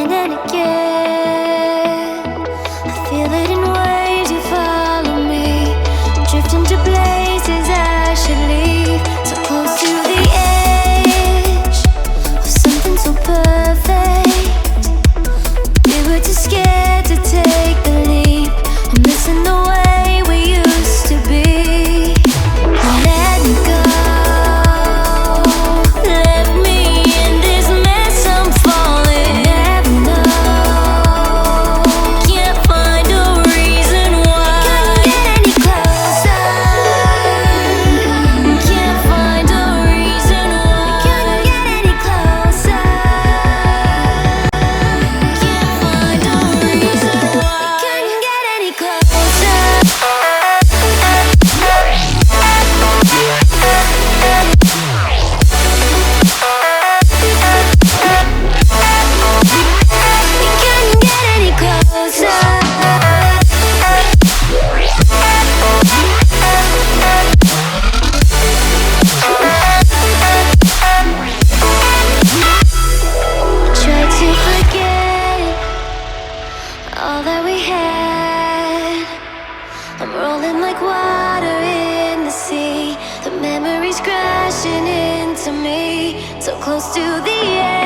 again and again. I feel it in waves, you follow me, drifting to places I should leave. So close to the edge of something so perfect. We were too scared to take the leap. I'm missing the way we used to be. Let me go. Left me in this mess, I'm falling. Never know. Can't find a reason why. Couldn't get any closer. Can't find a reason why. Couldn't get any closer. Can't find a reason why. Couldn't get any closer. All that we had, I'm rolling like water in the sea. The memories crashing into me, so close to the edge.